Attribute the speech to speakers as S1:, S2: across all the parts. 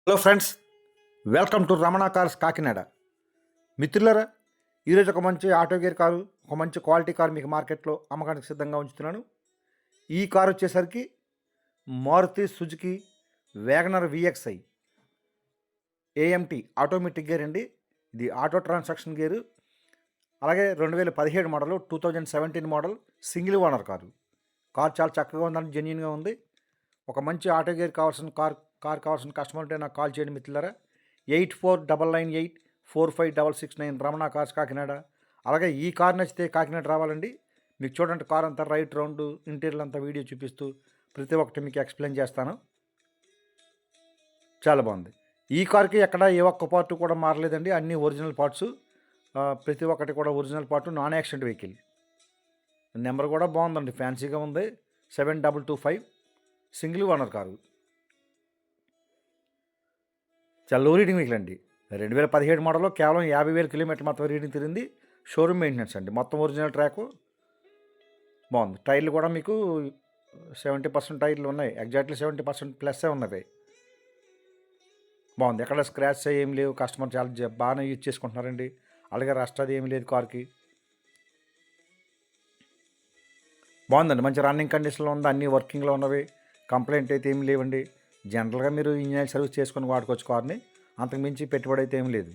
S1: Hello friends, welcome to Ramana cars Kakinada. మిత్రులారా, ఈరోజు ఒక మంచి ఆటో గేర్ కారు, ఒక మంచి క్వాలిటీ కారు మీకు మార్కెట్లో అమ్మకానికి సిద్ధంగా ఉంచుతున్నాను. ఈ కారు వచ్చేసరికి Maruti Suzuki WagonR VXI AMT automatic gear అండి. ఇది ఆటో ట్రాన్సాక్షన్ గేరు. అలాగే 2017 model, 2017 model, single owner car. Car చాలా చక్కగా ఉందండి, జెన్యున్గా ఉంది. ఒక మంచి ఆటో గేర్ కావాల్సిన కార్ కావాల్సిన కస్టమర్ ఉంటే నాకు కాల్ చేయండి మిత్రులారా. 8499845669 రమణ కార్స్ కాకినాడ. అలాగే ఈ కార్ నచ్చితే కాకినాడ రావాలండి. మీకు చూడండి, కార్ అంతా రైట్ రౌండ్ ఇంటీరియర్ అంతా వీడియో చూపిస్తూ ప్రతి ఒక్కటి మీకు ఎక్స్ప్లెయిన్ చేస్తాను. చాలా బాగుంది. ఈ కార్కి ఎక్కడ ఏ ఒక్క పార్ట్ కూడా మారలేదండి, అన్నీ ఒరిజినల్ పార్ట్స్. ప్రతి ఒక్కటి కూడా original part, non accident vehicle. Number కూడా బాగుందండి, ఫ్యాన్సీగా ఉంది. 7225 సింగిల్ ఓనర్ కారు. చాలా లో రీడింగ్ వెహికల్ అండి. 2017 మోడల్లో కేవలం 50,000 కిలోమీటర్లు మాత్రం రీడింగ్ తిరిగింది. షోరూమ్ మెయింటెనెన్స్ అండి, మొత్తం ఒరిజినల్ ట్రాకు. బాగుంది. టైర్లు కూడా మీకు 70% టైర్లు ఉన్నాయి, ఎగ్జాక్ట్లీ 70% ప్లస్సే ఉన్నవి. బాగుంది, ఎక్కడ స్క్రాచ్ ఏం లేవు. కస్టమర్ చాలా బాగానే యూజ్ చేసుకుంటున్నారండి. అలాగే రస్ట్ అది ఏమి లేదు కార్కి. బాగుందండి, మంచి రన్నింగ్ కండిషన్లో ఉంది, అన్నీ వర్కింగ్లో ఉన్నవి. కంప్లైంట్ అయితే ఏమి లేవండి. జనరల్గా మీరు ఇంజనీర్ సర్వీస్ చేసుకొని వాడుకోవచ్చు కార్ని, అంతకుమించి పెట్టుబడి అయితే ఏమి లేదు.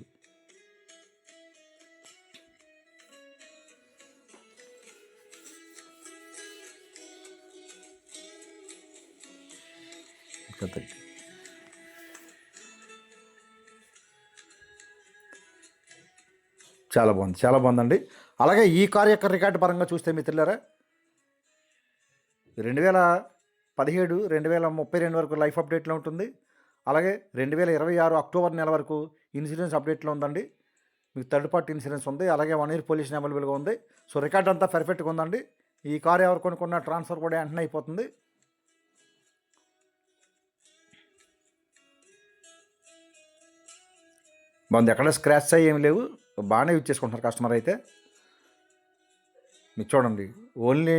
S1: చాలా బాగుంది, చాలా బాగుందండి. అలాగే ఈ కార్ యొక్క రికార్డు పరంగా చూస్తే మిత్రులారా, 2017 2032 వరకు లైఫ్ అప్డేట్లో ఉంటుంది. అలాగే 2026 అక్టోబర్ నెల వరకు ఇన్సూరెన్స్ అప్డేట్లో ఉందండి. మీకు థర్డ్ పార్టీ ఇన్సూరెన్స్ ఉంది. అలాగే 1 ఇయర్ పొల్యూషన్ అవైలబుల్గా ఉంది. సో రికార్డ్ అంతా పర్ఫెక్ట్గా ఉందండి. ఈ కార్ ఎవరు కొనుక్కున్న ట్రాన్స్ఫర్ కూడా వెంటనే అయిపోతుంది. బాగుంది, ఎక్కడ స్క్రాచ్ అయ్యి ఏమి లేవు. బాగానే యూజ్ చేసుకుంటున్నారు కస్టమర్ అయితే. మీరు చూడండి, ఓన్లీ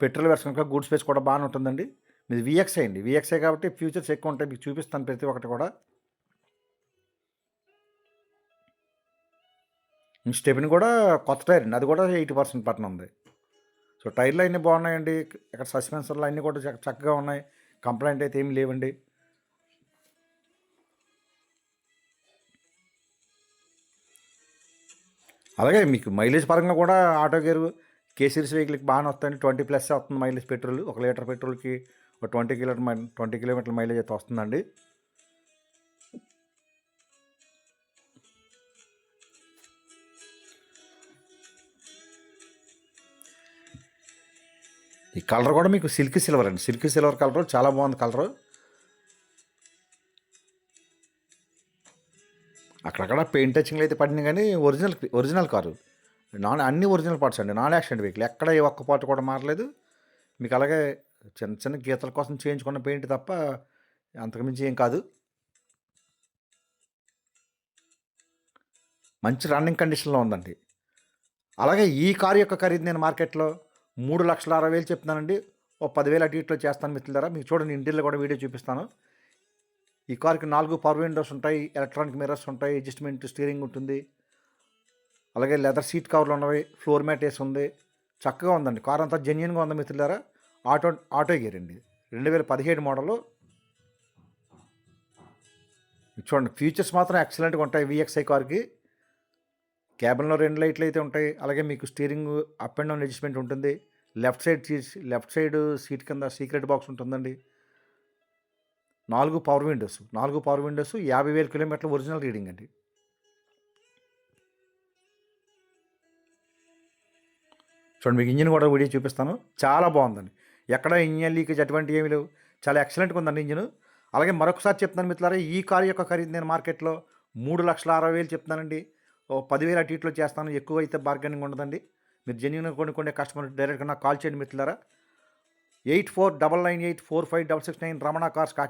S1: పెట్రోల్ వెర్షన్ కనుక గూడ్ స్పేస్ కూడా బాగానే ఉంటుందండి. మీది విఎక్స్ఐ అండి, విఎక్స్ఐ కాబట్టి ఫ్యూచర్స్ ఎక్కువ ఉంటాయి. మీకు చూపిస్తాను ప్రతి ఒక్కటి కూడా. స్టెప్ని కూడా కొత్త టైర్ అండి, అది కూడా 80% పట్టిన ఉంది. సో టైర్లు అన్నీ బాగున్నాయండి. ఇక్కడ సస్పెన్సర్లు అన్నీ కూడా చక్కగా ఉన్నాయి. కంప్లైంట్ అయితే ఏమి లేవండి. అలాగే మీకు మైలేజ్ పరంగా కూడా ఆటో గేరు కే సిరీస్ వెహికల్కి బాగానే వస్తుంది. 20+ వస్తుంది మైలేజ్. పెట్రోల్ 1 లీటర్ పెట్రోల్కి ఒక 20 కిలోమీటర్ల మైలేజ్ అయితే వస్తుందండి. ఈ కలర్ కూడా మీకు సిల్క్ సిల్వర్ అండి, సిల్క్ సిల్వర్ కలర్ చాలా బాగుంది కలరు. అక్కడక్కడ పెయింట్ టచింగ్లు అయితే పడినాయి, కానీ ఒరిజినల్ కారు. అన్ని ఒరిజినల్ పార్ట్స్ అండి, నాన్ యాక్సిడెంట్ వెహికల్. ఎక్కడ ఏ ఒక్క పార్ట్ కూడా మారలేదు. మీకు అలాగే చిన్న చిన్న గీతల కోసం చేయించుకున్న పెయింట్ తప్ప అంతకుమించి ఏం కాదు. మంచి రన్నింగ్ కండిషన్లో ఉందండి. అలాగే ఈ కారు యొక్క ఖరీదు నేను మార్కెట్లో 3,60,000 చెప్తున్నానండి. ఓ 10,000 అటు ఇట్లో చేస్తాను మిత్రులారా. మీకు చూడండి, ఇంటీరియర్ కూడా వీడియో చూపిస్తాను. ఈ కార్కి 4 పవర్ విండోస్ ఉంటాయి, ఎలక్ట్రానిక్ మిర్రర్స్ ఉంటాయి, అడ్జస్ట్మెంట్ స్టీరింగ్ ఉంటుంది. అలాగే లెదర్ సీట్ కవర్లు ఉన్నవి, ఫ్లోర్ మ్యాట్ వేసి ఉంది. చక్కగా ఉందండి, కార్ అంతా జెన్యున్గా ఉంది మిత్రులారా. ఆటో గేర్ అండి, 2017 మోడలు. చూడండి, ఫీచర్స్ మాత్రం ఎక్సలెంట్గా ఉంటాయి విఎక్స్ఐ కార్కి. క్యాబిన్లో 2 లైట్లు అయితే ఉంటాయి. అలాగే మీకు steering up and down adjustment ఉంటుంది. లెఫ్ట్ సైడ్ సీట్ కింద సీక్రెట్ బాక్స్ ఉంటుందండి. 4 పవర్ విండోస్ 50,000 కిలోమీటర్ల ఒరిజినల్ రీడింగ్ అండి. చూడండి, మీకు ఇంజిన్ కూడా వీడియో చూపిస్తాను. చాలా బాగుందండి, ఎక్కడ ఇంజిన్ లీకేజ్ అటువంటి ఏమీ లేవు. చాలా ఎక్సలెంట్గా ఉందండి ఇంజిన్. అలాగే మరొకసారి చెప్తున్నాను మిత్రులారా, ఈ కారు యొక్క ఖరీదు నేను మార్కెట్లో 3,60,000 చెప్తున్నానండి. ఓ 10,000 అటు ఇట్లో చేస్తాను, ఎక్కువ అయితే బార్గెనింగ్ ఉండదండి. మీరు జెన్యున్గా కొనుక్కునే కస్టమర్ డైరెక్ట్గా నాకు కాల్ చేయండి మిత్రులారా. 8499845669 రమణ కార్స్ కాకినాడ.